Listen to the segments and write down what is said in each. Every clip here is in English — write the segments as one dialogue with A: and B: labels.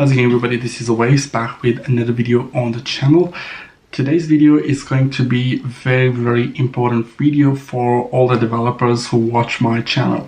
A: How's it going, everybody? This is Awais back with another video on the channel. Today's video is going to be very important video for all the developers who watch my channel.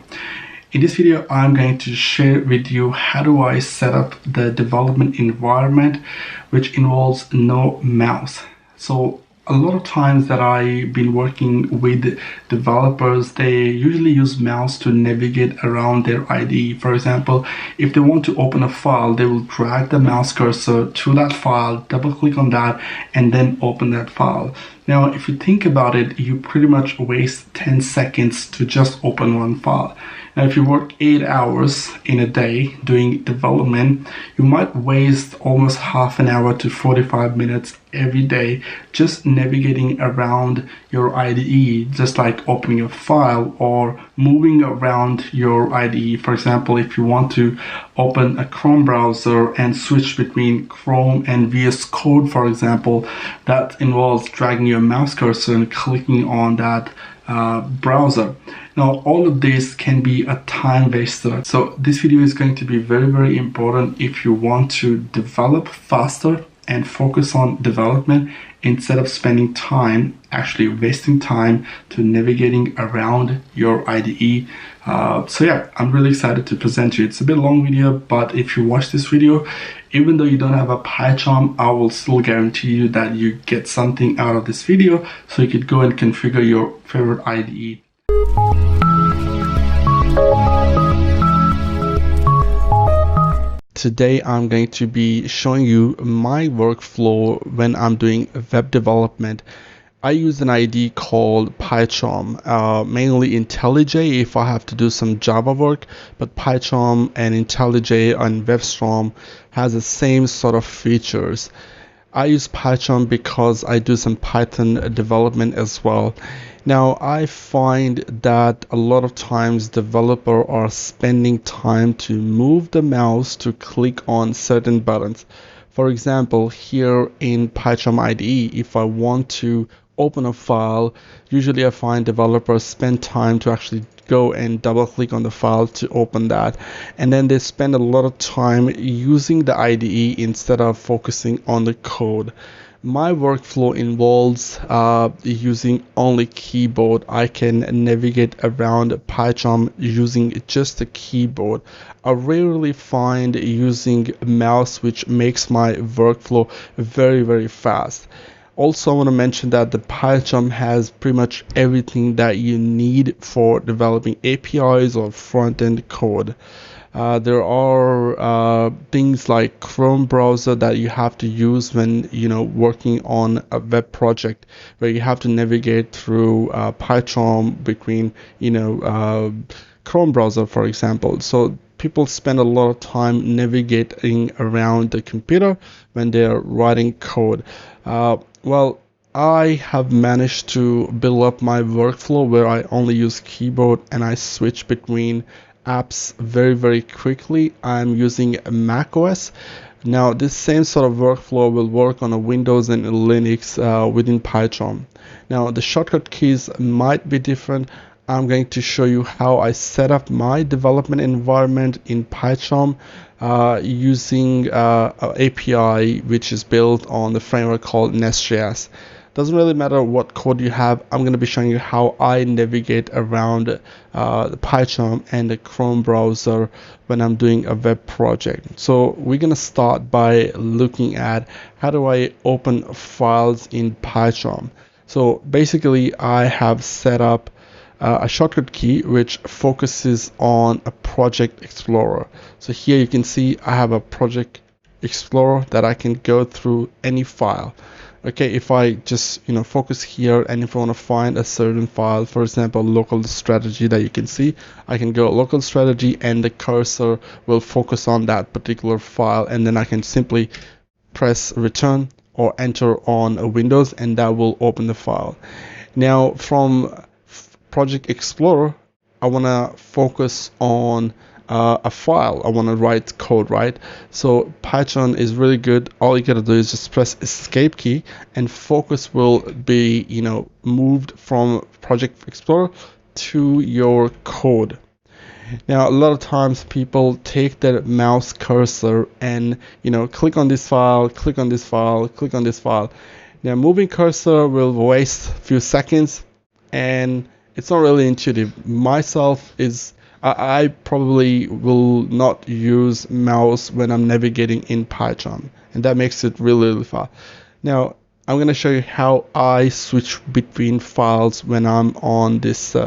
A: In this video, I'm going to share with you how do I set up the development environment which involves no mouse. So a lot of times that I've been working with developers, they usually use mouse to navigate around their IDE. For example, if they want to open a file, they will drag the mouse cursor to that file, double click on that, and then open that file. Now, if you think about it, you pretty much waste 10 seconds to just open one file. Now, if you work 8 hours in a day doing development, you might waste almost half an hour to 45 minutes every day just navigating around your IDE, just like opening a file or moving around your IDE. For example, if you want to open a Chrome browser and switch between Chrome and VS Code, for example, that involves dragging your mouse cursor and clicking on that browser. Now, all of this can be a time waster. So this video is going to be very important if you want to develop faster and focus on development instead of spending time, actually wasting time to navigating around your IDE. So yeah, I'm really excited to present you. It's a bit long video, but if you watch this video, even though you don't have a PyCharm, I will still guarantee you that you get something out of this video, so you could go and configure your favorite IDE. Today I'm going to be showing you my workflow when I'm doing web development. I use an IDE called PyCharm, mainly IntelliJ if I have to do some Java work, but PyCharm and IntelliJ and WebStorm has the same sort of features. I use PyCharm because I do some Python development as well. Now, I find that a lot of times developers are spending time to move the mouse to click on certain buttons. For example, here in PyCharm IDE, if I want to open a file, usually I find developers spend time to actually go and double click on the file to open that, and then they spend a lot of time using the IDE instead of focusing on the code. My workflow involves using only keyboard. I can navigate around PyCharm using just the keyboard. I rarely find using a mouse, which makes my workflow very fast. Also, I want to mention that the PyCharm has pretty much everything that you need for developing APIs or front-end code. There are things like Chrome browser that you have to use when working on a web project, where you have to navigate through PyCharm between Chrome browser, for example. So people spend a lot of time navigating around the computer when they're writing code. Well, I have managed to build up my workflow where I only use keyboard and I switch between apps very quickly. I'm using macOS. Now, this same sort of workflow will work on a Windows and Linux within PyCharm. Now, the shortcut keys might be different. I'm going to show you how I set up my development environment in PyCharm using an API which is built on the framework called Nest.js. Doesn't really matter what code you have. I'm going to be showing you how I navigate around the PyCharm and the Chrome browser when I'm doing a web project. So we're going to start by looking at how do I open files in PyCharm. So basically, I have set up a shortcut key which focuses on a project explorer. So here you can see I have a project explorer that I can go through any file. Okay, if I just focus here, and if I want to find a certain file, for example local strategy that you can see, I can go local strategy and the cursor will focus on that particular file, and then I can simply press return or enter on a Windows and that will open the file. Now from Project Explorer, I want to focus on a file. I want to write code, right? So PyCharm is really good. All you gotta do is just press escape key and focus will be moved from Project Explorer to your code. Now, a lot of times people take their mouse cursor and, click on this file, click on this file, click on this file. Now, moving cursor will waste a few seconds, and it's not really intuitive. Myself is I probably will not use mouse when I'm navigating in PyCharm, and that makes it really, really fast. Now, I'm going to show you how I switch between files when I'm on this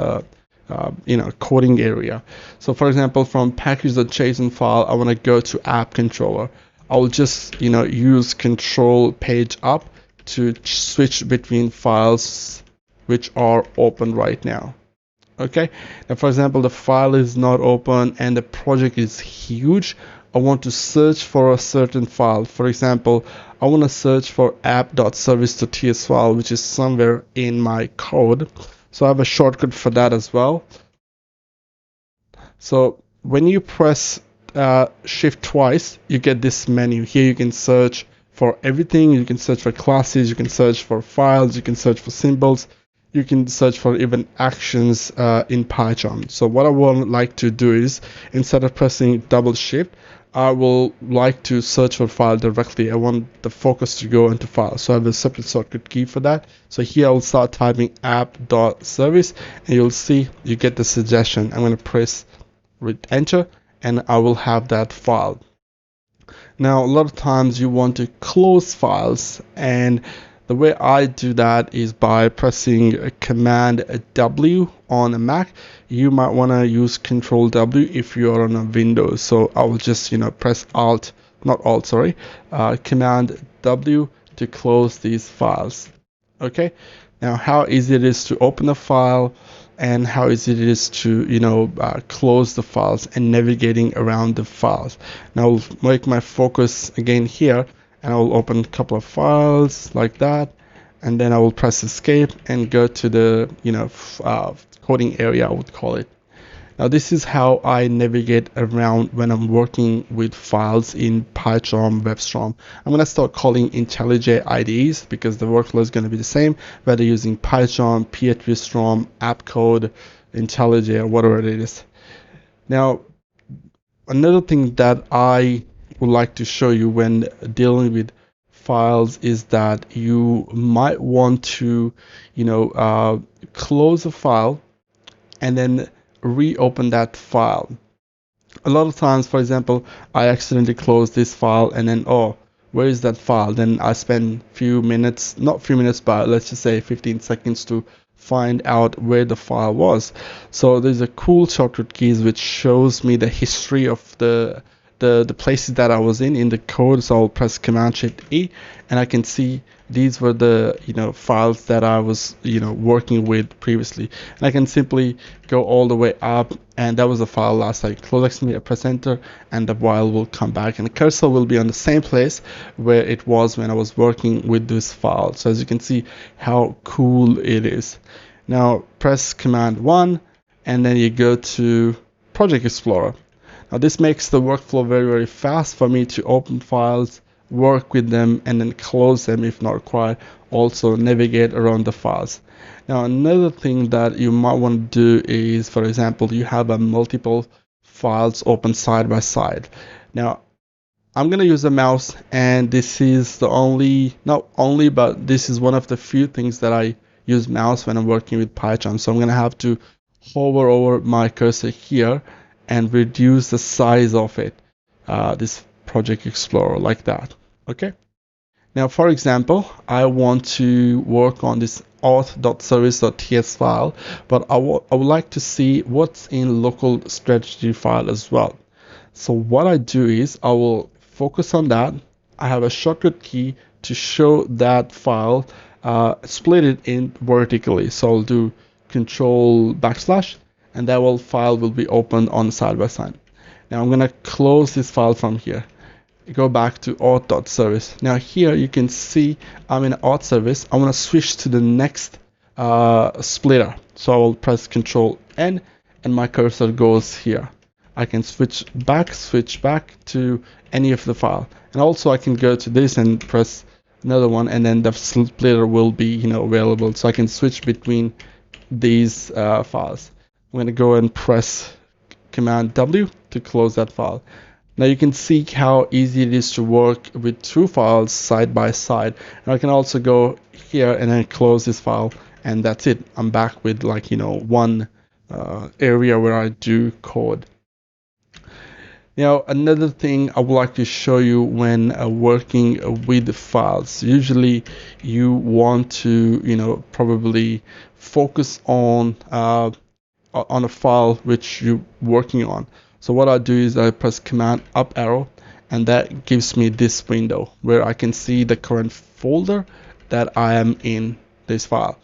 A: coding area. So for example, from package.json file, I want to go to app controller. I'll just use control page up to switch between files which are open right now. Okay, now for example, the file is not open and the project is huge. I want to search for a certain file. For example, I want to search for app.service.ts file, which is somewhere in my code. So I have a shortcut for that as well. So when you press shift twice, you get this menu. Here you can search for everything. You can search for classes, you can search for files, you can search for symbols, you can search for even actions in PyCharm. So what I would like to do is, instead of pressing double shift, I will like to search for file directly. I want the focus to go into file. So I have a separate shortcut key for that. So here I will start typing app.service, and you'll see you get the suggestion. I'm going to press enter, and I will have that file. Now, a lot of times you want to close files, and the way I do that is by pressing Command W on a Mac. You might want to use Control W if you're on a Windows. So I will just press Command W to close these files. Okay. Now, how easy it is to open a file and how easy it is to close the files and navigating around the files. Now I'll make my focus again here, and I will open a couple of files like that, and then I will press escape and go to the coding area, I would call it. Now this is how I navigate around when I'm working with files in PyCharm, WebStorm. I'm going to start calling IntelliJ IDEs because the workflow is going to be the same, whether using PyCharm, PHP-Storm, AppCode, IntelliJ, or whatever it is. Now, another thing that I would like to show you when dealing with files is that you might want to close a file and then reopen that file. A lot of times, for example, I accidentally close this file and then, oh, where is that file? Then I spend few minutes, not few minutes, but let's just say 15 seconds to find out where the file was. So there's a cool shortcut keys which shows me the history of the places that I was in the code. So I'll press Command Shift E, and I can see these were the files that I was working with previously, and I can simply go all the way up, and that was the file last I closed. I press enter, and the file will come back, and the cursor will be on the same place where it was when I was working with this file. So as you can see how cool it is. Now press Command 1, and then you go to Project Explorer. Now this makes the workflow very, very fast for me to open files, work with them, and then close them if not required. Also navigate around the files. Now another thing that you might want to do is, for example, you have a multiple files open side by side. Now I'm going to use a mouse, and this is the not only, but this is one of the few things that I use mouse when I'm working with PyCharm. So I'm going to have to hover over my cursor here and reduce the size of it, this Project Explorer, like that. Okay. Now, for example, I want to work on this auth.service.ts file, but I would like to see what's in local strategy file as well. So what I do is I will focus on that. I have a shortcut key to show that file, split it in vertically. So I'll do Control \, and that file will be opened on side by side. Now I'm going to close this file from here. Go back to auth.service. Now here you can see I'm in auth service. I want to switch to the next splitter. So I will press Control N, and my cursor goes here. I can switch back to any of the file. And also I can go to this and press another one, and then the splitter will be available. So I can switch between these files. I'm going to go and press Command W to close that file. Now you can see how easy it is to work with two files side by side. And I can also go here and then close this file, and that's it. I'm back with, like, one area where I do code. Now, another thing I would like to show you when working with files. Usually you want to, probably focus on a file which you're working on. So what I do is I press Command up arrow, and that gives me this window where I can see the current folder that I am in this file.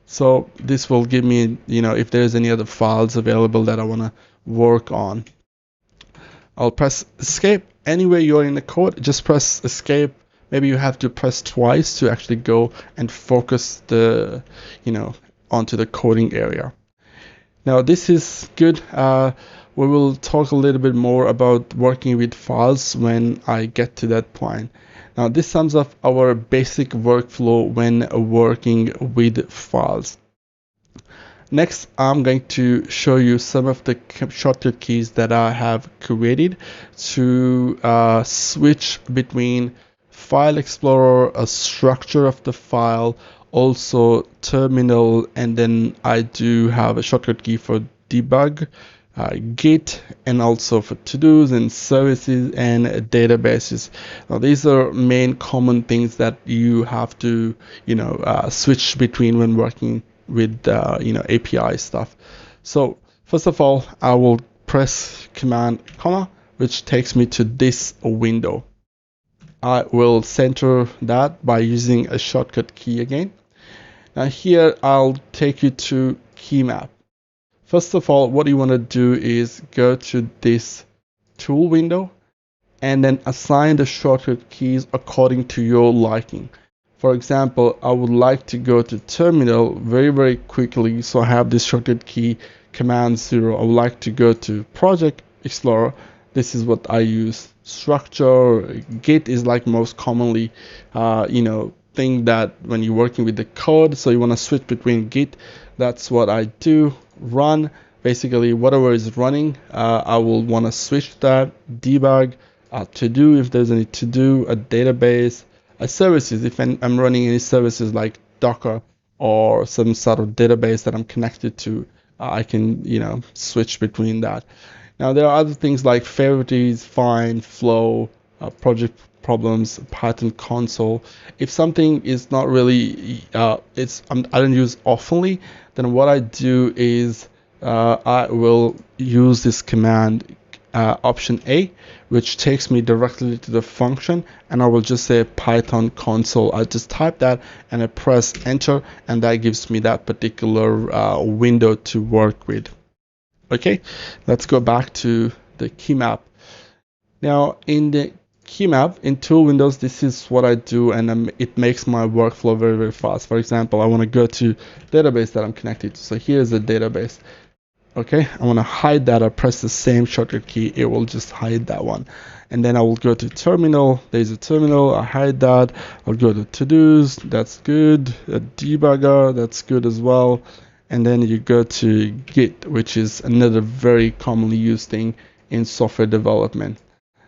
A: So this will give me, if there's any other files available that I want to work on. I'll press escape. Anywhere you're in the code, just press escape. Maybe you have to press twice to actually go and focus onto the coding area. Now this is good. We will talk a little bit more about working with files when I get to that point. Now this sums up our basic workflow when working with files. Next, I'm going to show you some of the shortcut keys that I have created to switch between File Explorer, a structure of the file, also terminal, and then I do have a shortcut key for debug, Git, and also for to-dos and services and databases. Now these are main common things that you have to switch between when working with API stuff. So first of all, I will press Command comma, which takes me to this window. I will center that by using a shortcut key again. Now here I'll take you to key map. First of all, what you want to do is go to this tool window and then assign the shortcut keys according to your liking. For example, I would like to go to terminal very quickly, so I have this shortcut key Command 0. I would like to go to Project Explorer. This is what I use. Structure, Git is like most commonly thing that when you're working with the code, so you want to switch between Git. That's what I do. Run, basically whatever is running, I will want to switch that. Debug, to do if there's any to do, a database, services if I'm running any services like Docker or some sort of database that I'm connected to, I can switch between that. Now there are other things like favorites, find, flow, project problems, Python console. If something is not really I don't use oftenly, then what I do is I will use this command option A, which takes me directly to the function, and I will just say Python console. I just type that and I press enter, and that gives me that particular window to work with. Okay, let's go back to the key map. Now in the key map in tool windows, this is what I do, and it makes my workflow very fast. For example, I want to go to database that I'm connected to. So here's the database. Okay, I want to hide that. I press the same shortcut key, it will just hide that one. And then I will go to terminal. There's a terminal, I hide that. I'll go to to-dos, that's good. A debugger, that's good as well. And then you go to Git, which is another very commonly used thing in software development.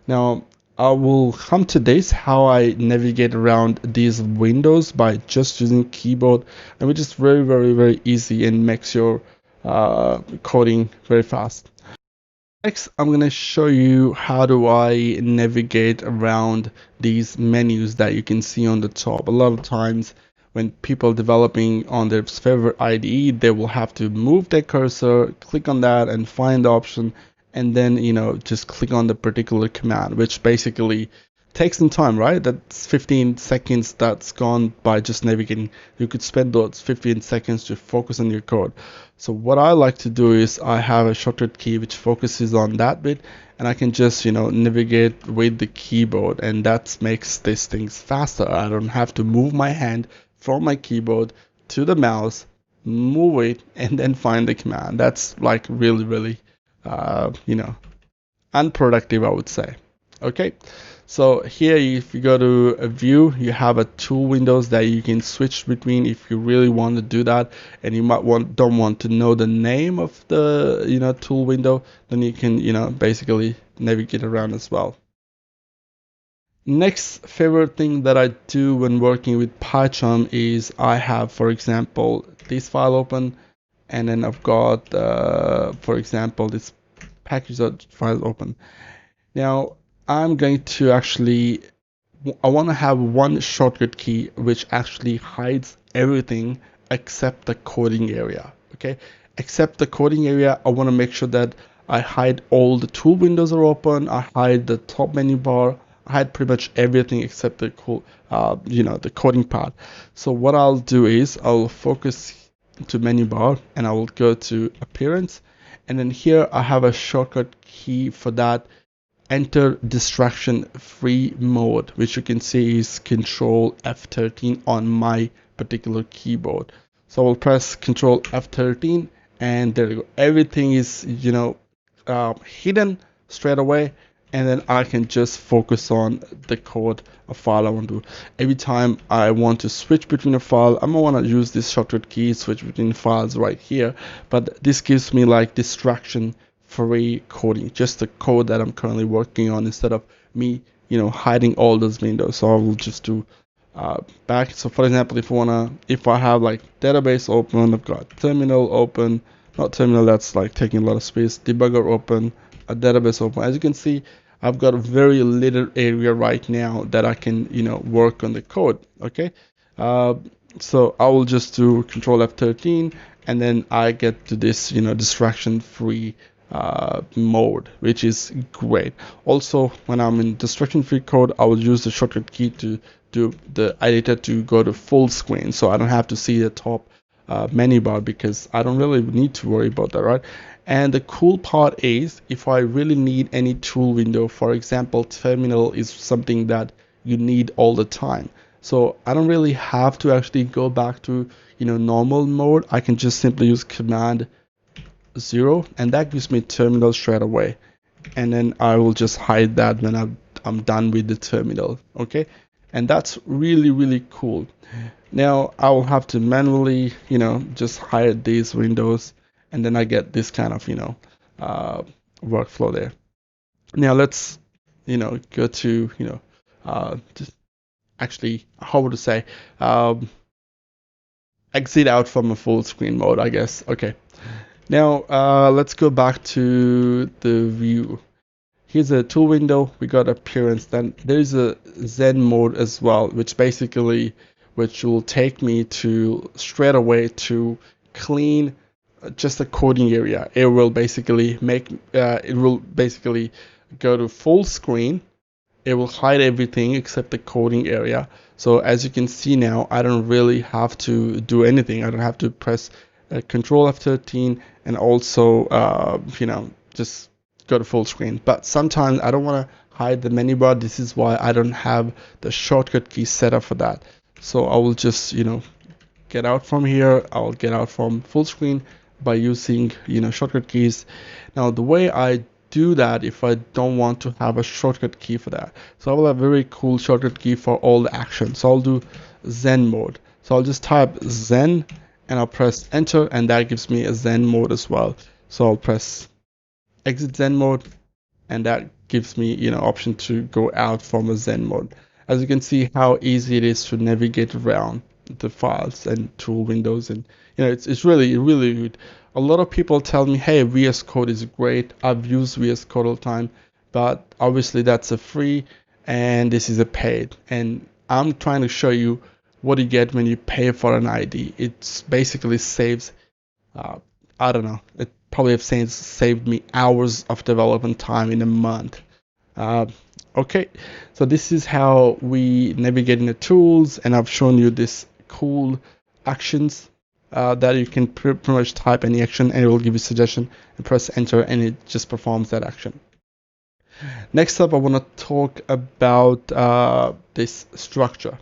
A: Now I will come to this, how I navigate around these windows by just using keyboard, and which is very easy and makes your coding very fast. Next, I'm going to show you how do I navigate around these menus that you can see on the top. A lot of times when people developing on their favorite IDE, they will have to move their cursor, click on that and find the option, and then just click on the particular command, which basically takes some time, right? That's 15 seconds that's gone by just navigating. You could spend those 15 seconds to focus on your code. So what I like to do is I have a shortcut key which focuses on that bit, and I can just navigate with the keyboard, and that makes these things faster. I don't have to move my hand from my keyboard to the mouse, move it, and then find the command. That's like really unproductive, I would say. Okay, So here, if you go to a view, you have a tool windows that you can switch between if you really want to do that, and you might don't want to know the name of the tool window, then you can basically navigate around as well. Next favorite thing that I do when working with PyCharm is I have, for example, this file open, and then I've got, for example, this package file open. Now I'm going to I want to have one shortcut key which actually hides everything except the coding area. Okay, except the coding area, I want to make sure that I hide all the tool windows are open. I hide the top menu bar. I hide pretty much everything except the the coding part. So what I'll do is I'll focus to menu bar and I will go to appearance, and then here I have a shortcut key for that. Enter distraction free mode, which you can see is Control F13 on my particular keyboard. So I'll press Control F13 and there you go. Everything is hidden straight away, and then I can just focus on the code of file I want to do. Every time I want to switch between a file, I'm gonna want to use this shortcut key, switch between files right here, but this gives me like distraction free coding, just the code that I'm currently working on, instead of me hiding all those windows. So I will just do back. So for example, if I have like database open, I've got terminal open, not terminal, that's like taking a lot of space, debugger open, a database open. As you can see, I've got a very little area right now that I can work on the code. Okay, so I will just do Control F13 and then I get to this distraction free mode, which is great. Also, when I'm in distraction free code, I will use the shortcut key to do the editor to go to full screen, so I don't have to see the top menu bar, because I don't really need to worry about that, right? And the cool part is, if I really need any tool window, for example, terminal is something that you need all the time, so I don't really have to actually go back to normal mode. I can just simply use Command 0 and that gives me terminal straight away, and then I will just hide that when I'm done with the terminal. Okay, and that's really cool. Now I will have to manually just hide these windows, and then I get this kind of workflow there. Now let's go to just actually, how would I say, exit out from a full screen mode, I guess. Okay, now let's go back to the view. Here's a tool window, we got appearance, then there's a Zen mode as well, which will take me to straight away to clean just the coding area. It will basically go to full screen. It will hide everything except the coding area. So as you can see now, I don't really have to do anything. I don't have to press Control F13 and also just go to full screen. But sometimes I don't want to hide the menu bar. This is why I don't have the shortcut key set up for that. So I will just get out from here. I'll get out from full screen by using shortcut keys. Now the way I do that, if I don't want to have a shortcut key for that, so I will have a very cool shortcut key for all the actions. So I'll do Zen mode. So I'll just type Zen and I'll press enter, and that gives me a Zen mode as well. So I'll press exit Zen mode, and that gives me option to go out from a Zen mode. As you can see how easy it is to navigate around the files and tool windows, and it's really good. A lot of people tell me, hey, VS Code is great, I've used VS Code all the time, but obviously that's a free and this is a paid, and I'm trying to show you what you get when you pay for an ID. It basically saves I don't know, it probably have saved me hours of development time in a month. Okay, so this is how we navigate in the tools, and I've shown you this cool actions that you can pretty much type any action and it will give you suggestion, and press enter and it just performs that action. Next up, I want to talk about this structure.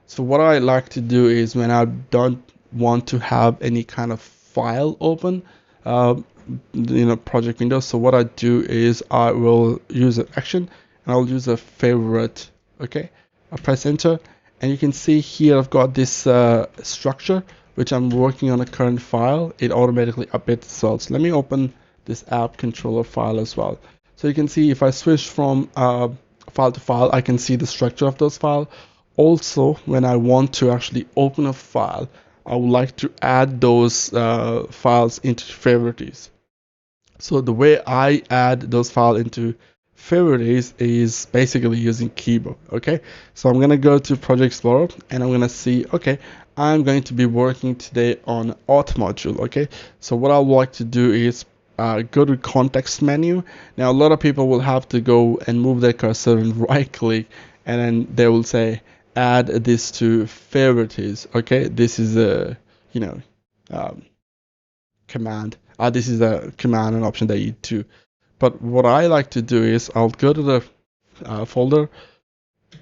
A: So what I like to do is, when I don't want to have any kind of file open, project window, so what I do is I will use an action and I'll use a favorite. Okay, I press enter, and you can see here I've got this structure which I'm working on a current file. It automatically updates itself. So let me open this app controller file as well. So you can see if I switch from file to file, I can see the structure of those files. Also, when I want to actually open a file, I would like to add those files into favorites. So the way I add those files into favorites is basically using keyboard. Okay, so I'm gonna go to Project Explorer and I'm gonna see, okay, I'm going to be working today on auth module. Okay, so what I would like to do is go to context menu. Now a lot of people will have to go and move their cursor and right click, and then they will say add this to favorites. Okay, this is a command. This is a command and option that you do. But what I like to do is I'll go to the folder,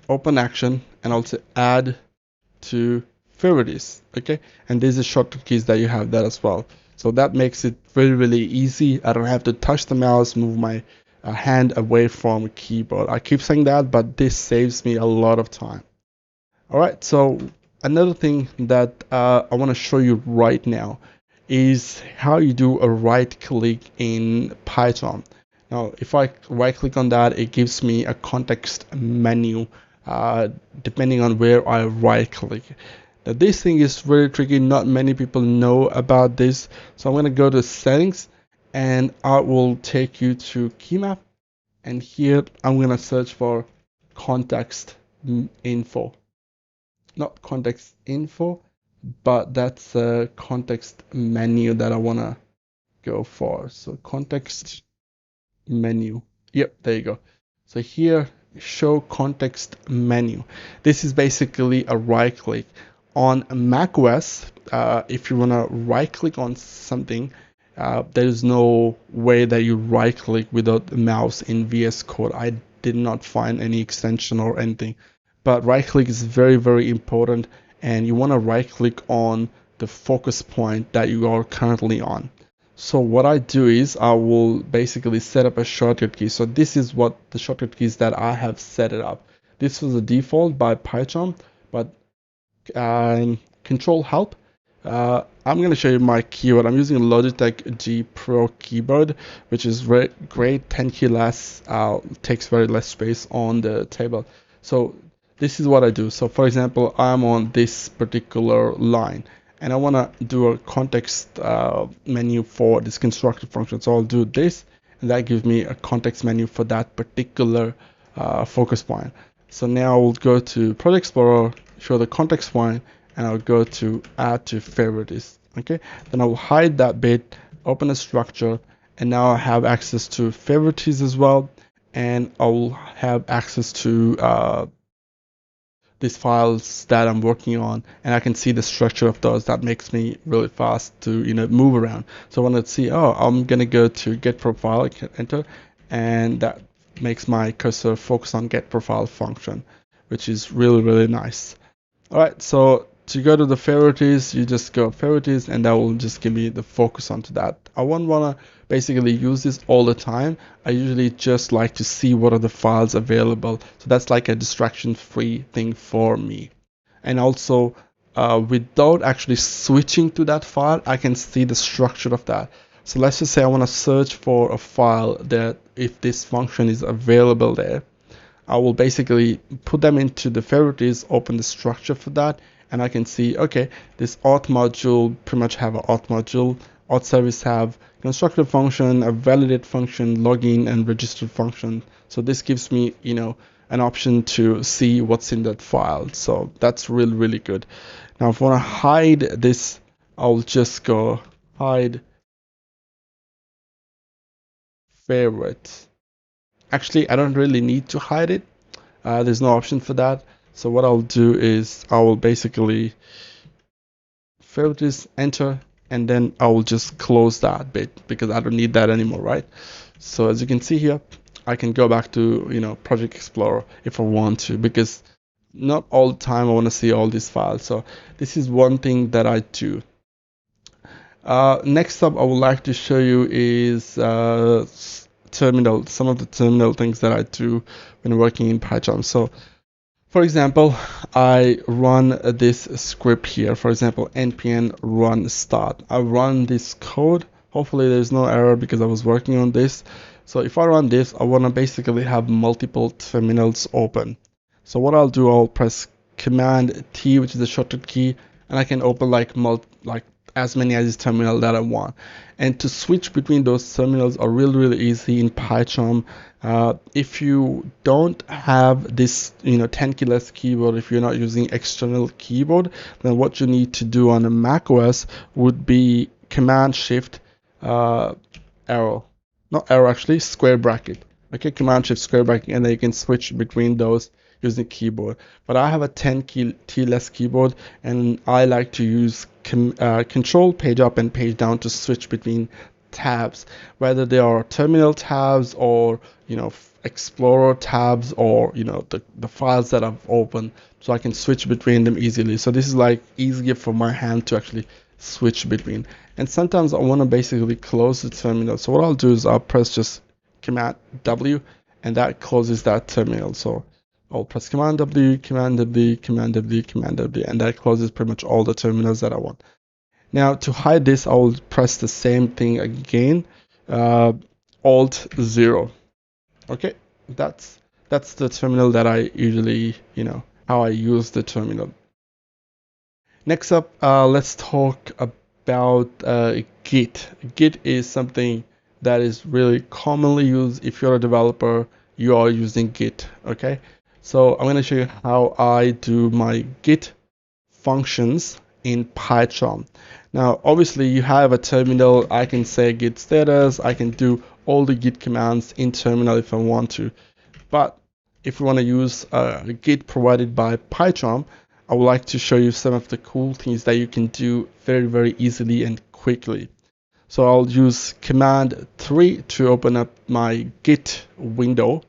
A: open action, and I'll say add to favorites. Okay, and these are shortcut keys that you have that as well. So that makes it really easy. I don't have to touch the mouse, move my hand away from a keyboard. I keep saying that, but this saves me a lot of time. All right, so another thing that I want to show you right now is how you do a right click in PyCharm. Now, if I right click on that, it gives me a context menu depending on where I right click. Now, this thing is very tricky. Not many people know about this. So I'm going to go to settings and I will take you to key map. And here I'm going to search for context info. Not context info, but that's a context menu that I want to go for. So context menu. Yep, there you go. So here, show context menu. This is basically a right click. On macOS, if you want to right click on something, there is no way that you right click without the mouse in VS Code. I did not find any extension or anything. But right click is very important, and you want to right click on the focus point that you are currently on. So what I do is I will basically set up a shortcut key. So this is what the shortcut keys that I have set it up. This was the default by PyCharm, but control help. I'm going to show you my keyboard. I'm using Logitech G Pro keyboard, which is very great, 10 key less, takes very less space on the table. So this is what I do. So for example, I'm on this particular line and I want to do a context menu for this constructor function. So I'll do this, and that gives me a context menu for that particular focus point. So now I'll go to Project Explorer, show the context point, and I'll go to add to favorites. Okay, then I will hide that bit, open a structure, and now I have access to favorites as well, and I will have access to these files that I'm working on, and I can see the structure of those. That makes me really fast to move around. So I want to see, oh, I'm gonna go to get profile, I can enter, and that makes my cursor focus on get profile function, which is really nice. All right, so to go to the favorites, you just go favorites, and that will just give me the focus onto that. I won't want to basically use this all the time. I usually just like to see what are the files available. So that's like a distraction-free thing for me. And also, without actually switching to that file, I can see the structure of that. So let's just say I want to search for a file that if this function is available there, I will basically put them into the favorites, open the structure for that, and I can see, okay, this auth module pretty much have an auth module, auth service have constructor function, a validate function, login, and register function. So this gives me, an option to see what's in that file. So that's really good. Now, if I want to hide this, I'll just go hide favorites. Actually, I don't really need to hide it. There's no option for that. So what I'll do is I will basically favorites, enter, and then I will just close that bit because I don't need that anymore, right? So as you can see here, I can go back to Project Explorer if I want to, because not all the time I want to see all these files. So this is one thing that I do. Next up, I would like to show you is terminal, some of the terminal things that I do when working in PyCharm. So for example, I run this script here, for example, npm run start. I run this code. Hopefully there's no error because I was working on this. So if I run this, I want to basically have multiple terminals open. So what I'll do, I'll press Command T, which is the shortcut key, and I can open like as many as this terminal that I want. And to switch between those terminals are really easy in PyCharm. If you don't have this 10 key less keyboard, if you're not using external keyboard, then what you need to do on a Mac OS would be Command Shift arrow, not arrow actually, square bracket. Okay, Command Shift square bracket, and then you can switch between those using keyboard. But I have a 10 key less keyboard, and I like to use Control page up and page down to switch between tabs, whether they are terminal tabs or Explorer tabs or the files that I've opened, so I can switch between them easily. So this is like easier for my hand to actually switch between. And sometimes I want to basically close the terminal. So what I'll do is I'll press just Command W, and that closes that terminal. So I'll press Command W, Command W, Command W, Command W, and that closes pretty much all the terminals that I want. Now to hide this, I will press the same thing again, Alt 0. Okay, that's the terminal that I usually, how I use the terminal. Next up, let's talk about Git. Git is something that is really commonly used. If you're a developer, you are using Git. Okay, so I'm going to show you how I do my Git functions in PyCharm. Now, obviously, you have a terminal. I can say git status. I can do all the Git commands in terminal if I want to. But if you want to use Git provided by PyCharm, I would like to show you some of the cool things that you can do very easily and quickly. So I'll use Command 3 to open up my Git window.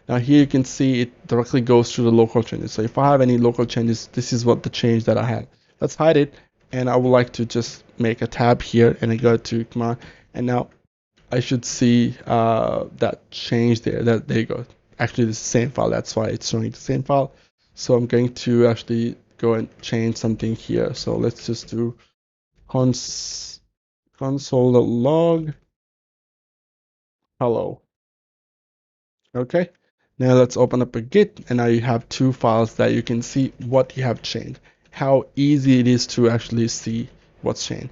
A: Now here you can see it directly goes to the local changes. So if I have any local changes, this is what the change that I had. Let's hide it, and I would like to just make a tab here, and I go to Command, and now I should see that change there. There you go. Actually, it's the same file. That's why it's showing the same file. So I'm going to actually go and change something here. So let's just do console.log hello. Okay. Now let's open up a Git, and now you have two files that you can see what you have changed, how easy it is to actually see what's changed.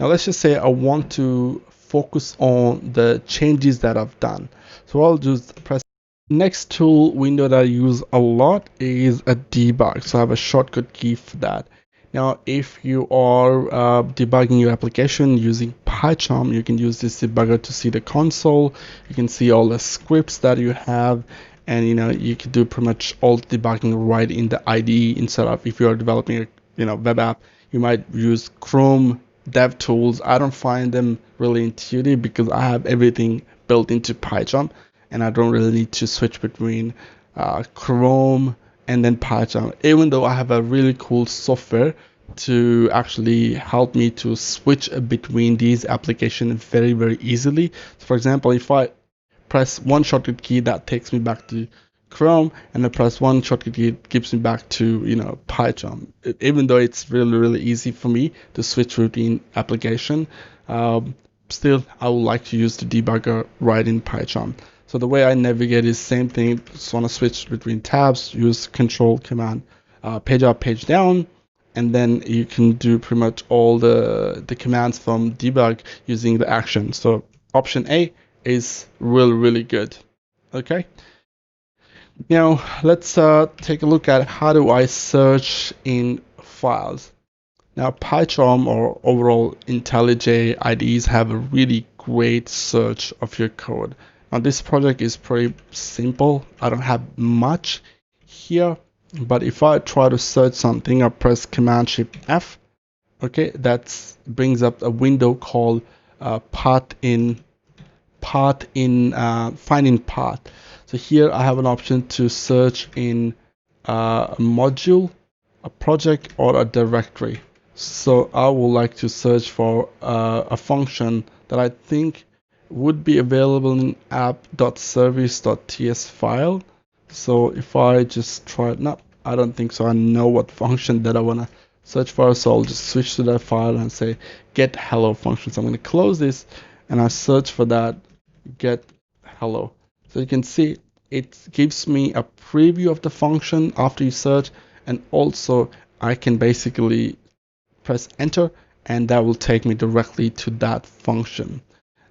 A: Now let's just say I want to focus on the changes that I've done. So I'll just press next tool window that I use a lot is a debug. So I have a shortcut key for that. Now, if you are debugging your application using PyCharm, you can use this debugger to see the console. You can see all the scripts that you have, and you can do pretty much all the debugging right in the IDE instead of if you are developing a web app, you might use Chrome DevTools. I don't find them really intuitive because I have everything built into PyCharm, and I don't really need to switch between Chrome and then PyCharm, even though I have a really cool software to actually help me to switch between these applications very easily. So for example, if I press one shortcut key, that takes me back to Chrome, and I press one shortcut key, it gives me back to PyCharm. Even though it's really easy for me to switch between application, still I would like to use the debugger right in PyCharm. So the way I navigate is same thing. Just want to switch between tabs, use Control Command, page up, page down, and then you can do pretty much all the commands from debug using the action. So option A is really good. Okay. Now let's take a look at how do I search in files. Now PyCharm or overall IntelliJ IDEs have a really great search of your code. Now this project is pretty simple. I don't have much here, but if I try to search something, I press Command Shift F. Okay, that brings up a window called finding path. So here I have an option to search in a module, a project, or a directory. So I would like to search for a function that I think would be available in app.service.ts file. So if I just try it, no, I don't think so. I know what function that I want to search for, so I'll just switch to that file and say get hello function. So I'm going to close this and I search for that get hello. So you can see it gives me a preview of the function after you search, and also I can basically press enter and that will take me directly to that function.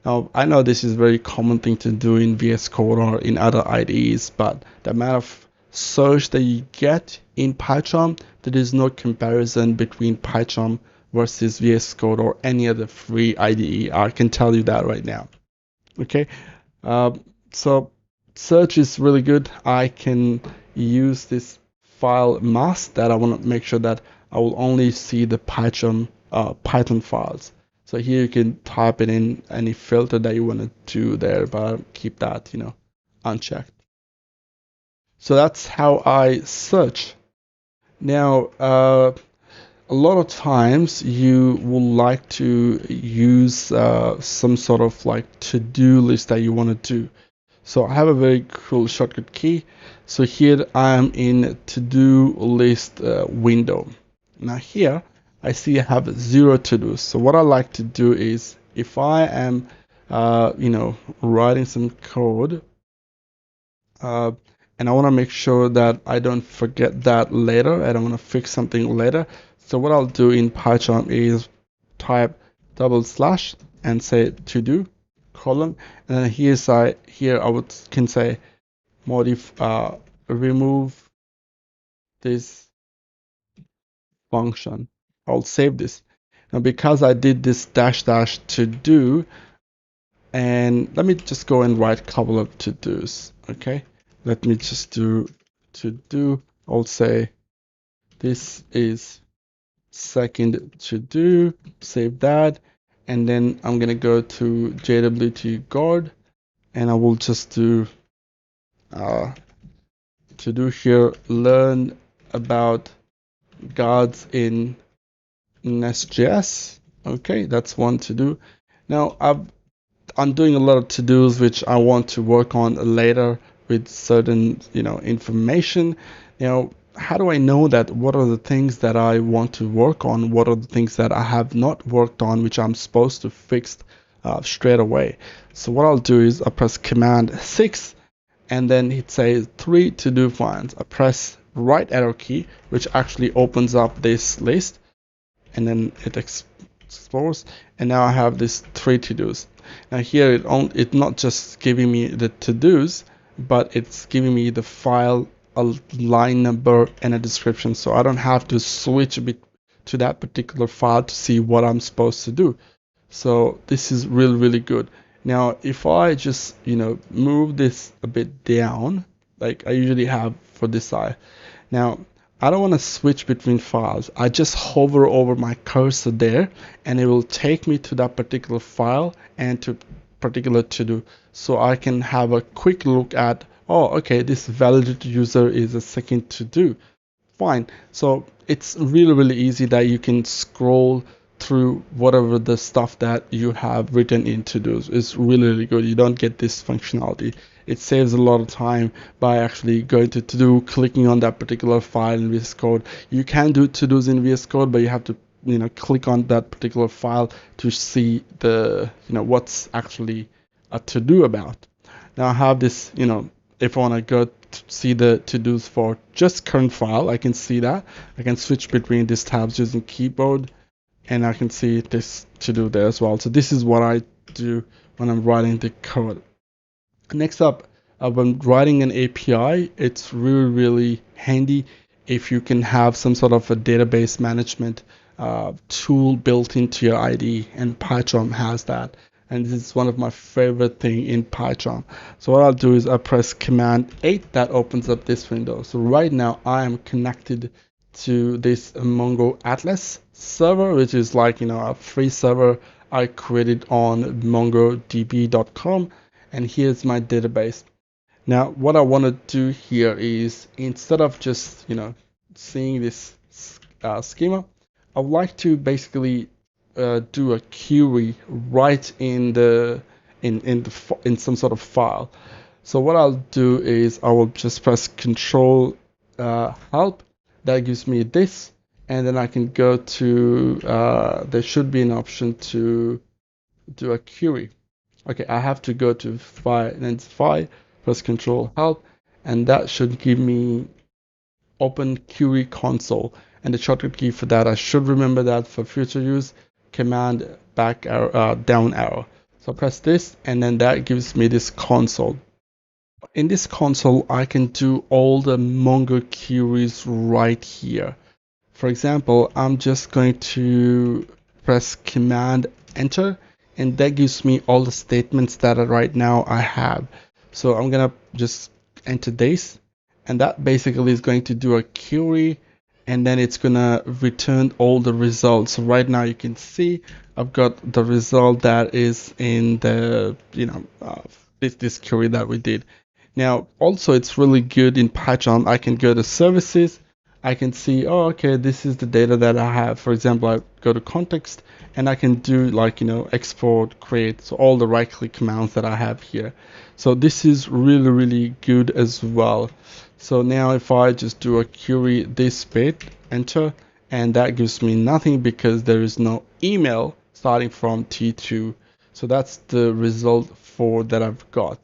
A: Now, I know this is a very common thing to do in VS Code or in other IDEs, but the amount of search that you get in PyCharm, there is no comparison between PyCharm versus VS Code or any other free IDE. I can tell you that right now. Okay, so search is really good. I can use this file mask that I want to make sure that I will only see the Python files. So here you can type it in any filter that you want to do there, but keep that, unchecked. So that's how I search. Now, a lot of times you will like to use some sort of like to-do list that you want to do. So I have a very cool shortcut key. So here I am in to-do list window. Now here I see I have 0 to-dos. So what I like to do is if I am writing some code and I want to make sure that I don't forget that later, I don't want to fix something later. So what I'll do in PyCharm is type / and say to do colon, and then here I can say remove this function. I'll save this. Now because I did this -- to do, and let me just go and write a couple of to dos. Okay, let me just do to do. I'll say this is second to do, save that, and then I'm gonna go to JWT guard and I will just do to do here learn about guards in Nest.js. Okay, that's one to do. Now I'm doing a lot of to-dos which I want to work on later with certain information. How do I know that what are the things that I want to work on? What are the things that I have not worked on which I'm supposed to fix straight away? So what I'll do is I press Command 6 and then it says 3 to-do finds. I press right arrow key, which actually opens up this list, and then it explores, and now I have this 3 to-dos. Now here it's not just giving me the to-dos, but it's giving me the file, a line number, and a description, so I don't have to switch to that particular file to see what I'm supposed to do. So this is really good. Now if I just move this a bit down, like I usually have for this side, now I don't want to switch between files. I just hover over my cursor there and it will take me to that particular file and to particular to do, so I can have a quick look at, oh okay, this validated user is a second to do. Fine. So it's really easy that you can scroll through whatever the stuff that you have written in to-dos. It's really good. You don't get this functionality. It saves a lot of time by actually going to do, clicking on that particular file in VS Code. You can do to-dos in VS Code, but you have to click on that particular file to see the what's actually a to-do about. Now I have this, if I want to go see the to-dos for just current file, I can see that. I can switch between these tabs using keyboard, and I can see this to-do there as well. So this is what I do when I'm writing the code. Next up, when writing an API, it's really handy if you can have some sort of a database management tool built into your IDE, and PyCharm has that. And this is one of my favorite thing in PyCharm. So what I'll do is I press Command 8, that opens up this window. So right now I am connected to this Mongo Atlas server, which is like a free server I created on mongodb.com, and here's my database. Now what I want to do here is, instead of just seeing this schema, I would like to basically do a query right in the in some sort of file. So what I'll do is I will just press Control Help. That gives me this, and then I can go to there should be an option to do a query. Okay, I have to go to File, then File, press Control Help, and that should give me Open Query Console. And the shortcut key for that, I should remember that for future use, Command back arrow, down arrow. So press this, and then that gives me this console. In this console, I can do all the Mongo queries right here. For example, I'm just going to press Command Enter, and that gives me all the statements that right now I have. So I'm gonna just enter this, and that basically is going to do a query, and then it's gonna return all the results. So right now you can see I've got the result that is in the this query that we did. Now also it's really good in Python. I can go to services, I can see, oh, okay, this is the data that I have. For example, I go to context and I can do like, export, create, so all the right click commands that I have here. So this is really, really good as well. So now if I just do a query this bit, enter, and that gives me nothing because there is no email starting from T2. So that's the result for that I've got.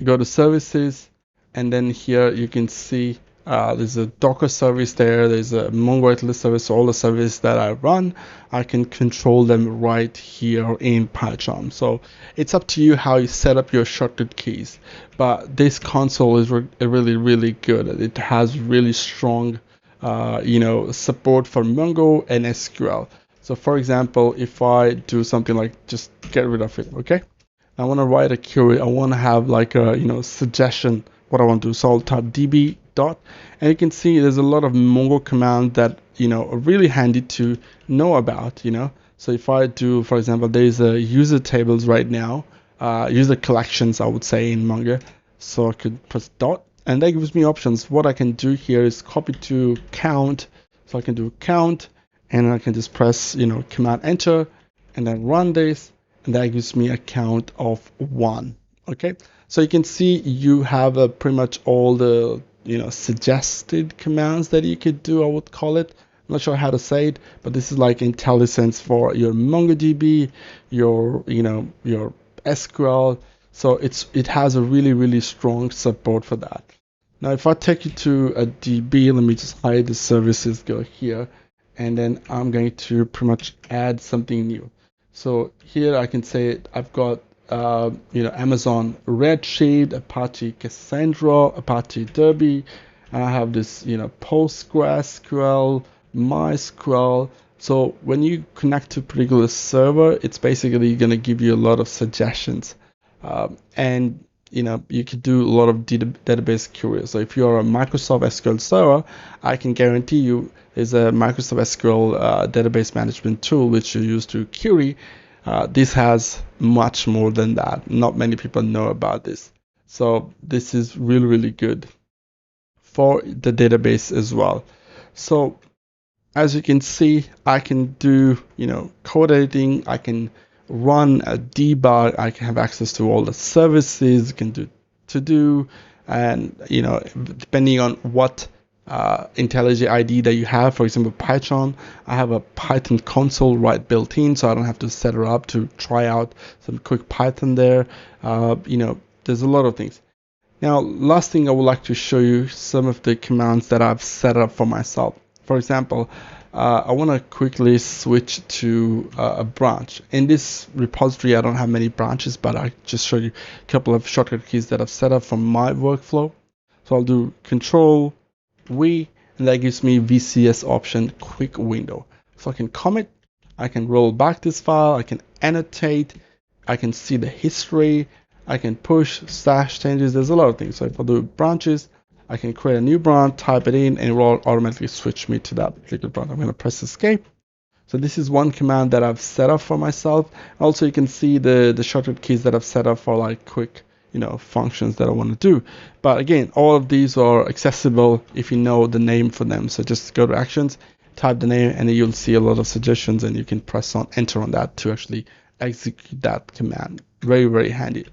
A: Go to services, and then here you can see there's a Docker service there, there's a Mongo whitelist service. So all the services that I run, I can control them right here in PyCharm. So it's up to you how you set up your shortcut keys, but this console is really, really good. It has really strong support for Mongo and SQL. So for example, if I do something like just get rid of it, okay, I want to write a query, I want to have like a suggestion what I want to do. So I'll type db dot, and you can see there's a lot of Mongo commands that are really handy to know about. So if I do, for example, there's a user tables right now, user collections I would say in Mongo. So I could press dot, and that gives me options. What I can do here is copy to count. So I can do count, and I can just press Command Enter, and then run this, and that gives me a count of 1. Okay, so you can see you have pretty much all the suggested commands that you could do, I would call it. I'm not sure how to say it, but this is like IntelliSense for your MongoDB, your SQL. So it has a really, really strong support for that. Now if I take you to a DB, let me just hide the services, go here, and then I'm going to pretty much add something new. So here I can say I've got Amazon Redshift, Apache Cassandra, Apache Derby, and I have this PostgreSQL, MySQL. So when you connect to a particular server, it's basically going to give you a lot of suggestions, and you could do a lot of database queries. So if you're a Microsoft SQL server, I can guarantee you there's a Microsoft SQL database management tool which you use to query. This has much more than that. Not many people know about this. So this is really, really good for the database as well. So as you can see, I can do, code editing. I can run a debug. I can have access to all the services. I can do to do, and depending on what IntelliJ IDE that you have, for example Python, I have a Python console right built in, so I don't have to set it up to try out some quick Python there. There's a lot of things. Now last thing I would like to show you some of the commands that I've set up for myself. For example, I want to quickly switch to a branch. In this repository I don't have many branches, but I just showed you a couple of shortcut keys that I've set up from my workflow. So I'll do Control V, and that gives me VCS option quick window. So I can commit, I can roll back this file, I can annotate, I can see the history, I can push stash changes. There's a lot of things. So if I do branches, I can create a new branch, type it in, and it will automatically switch me to that particular branch. I'm going to press escape. So this is one command that I've set up for myself. Also, you can see the shortcut keys that I've set up for like quick functions that I want to do. But again, all of these are accessible if you know the name for them. So just go to actions, type the name, and then you'll see a lot of suggestions, and you can press on enter on that to actually execute that command. Very, very handy.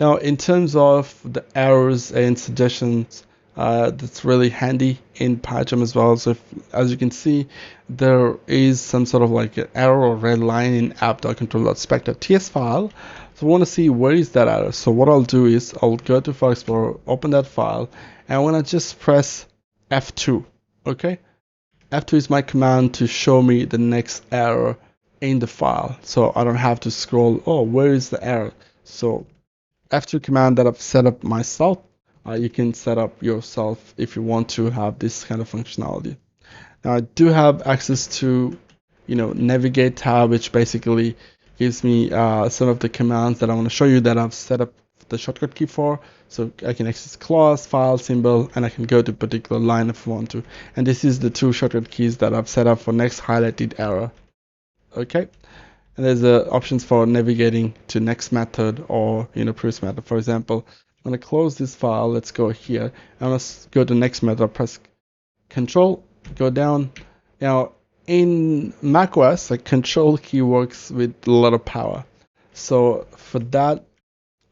A: Now, in terms of the errors and suggestions, that's really handy in PyCharm as well. So as you can see, there is some sort of like an error or red line in app.control.spec.ts file. So we want to see where is that error. So what I'll do is I'll go to File Explorer, open that file, and I want to just press F2. Okay, F2 is my command to show me the next error in the file, so I don't have to scroll. Oh, where is the error? So F2 command that I've set up myself. You can set up yourself if you want to have this kind of functionality. Now I do have access to, navigate tab, which basically gives me some of the commands that I want to show you that I've set up the shortcut key for. So I can access class, file, symbol, and I can go to a particular line if I want to. And this is the two shortcut keys that I've set up for next highlighted error. Okay. And there's options for navigating to next method or previous method. For example, I'm going to close this file. Let's go here and let's go to next method. Press Control, go down. Now in macOS, like Control key works with a lot of power. So for that,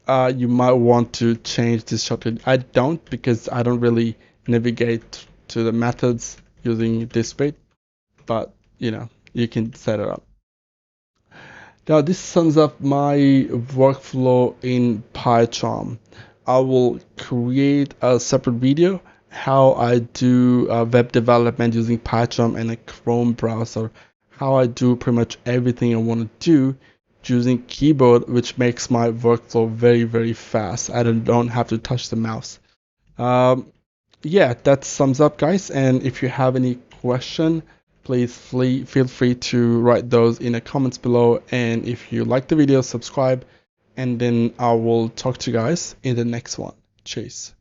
A: you might want to change this shortcut. I don't, because I don't really navigate to the methods using this bit, but you can set it up. Now this sums up my workflow in PyCharm. I will create a separate video how I do web development using PyCharm and a Chrome browser, how I do pretty much everything I want to do using keyboard, which makes my workflow very, very fast. I don't have to touch the mouse. Yeah, that sums up, guys. And if you have any question, please feel free to write those in the comments below. And if you like the video, subscribe, and then I will talk to you guys in the next one. Cheers.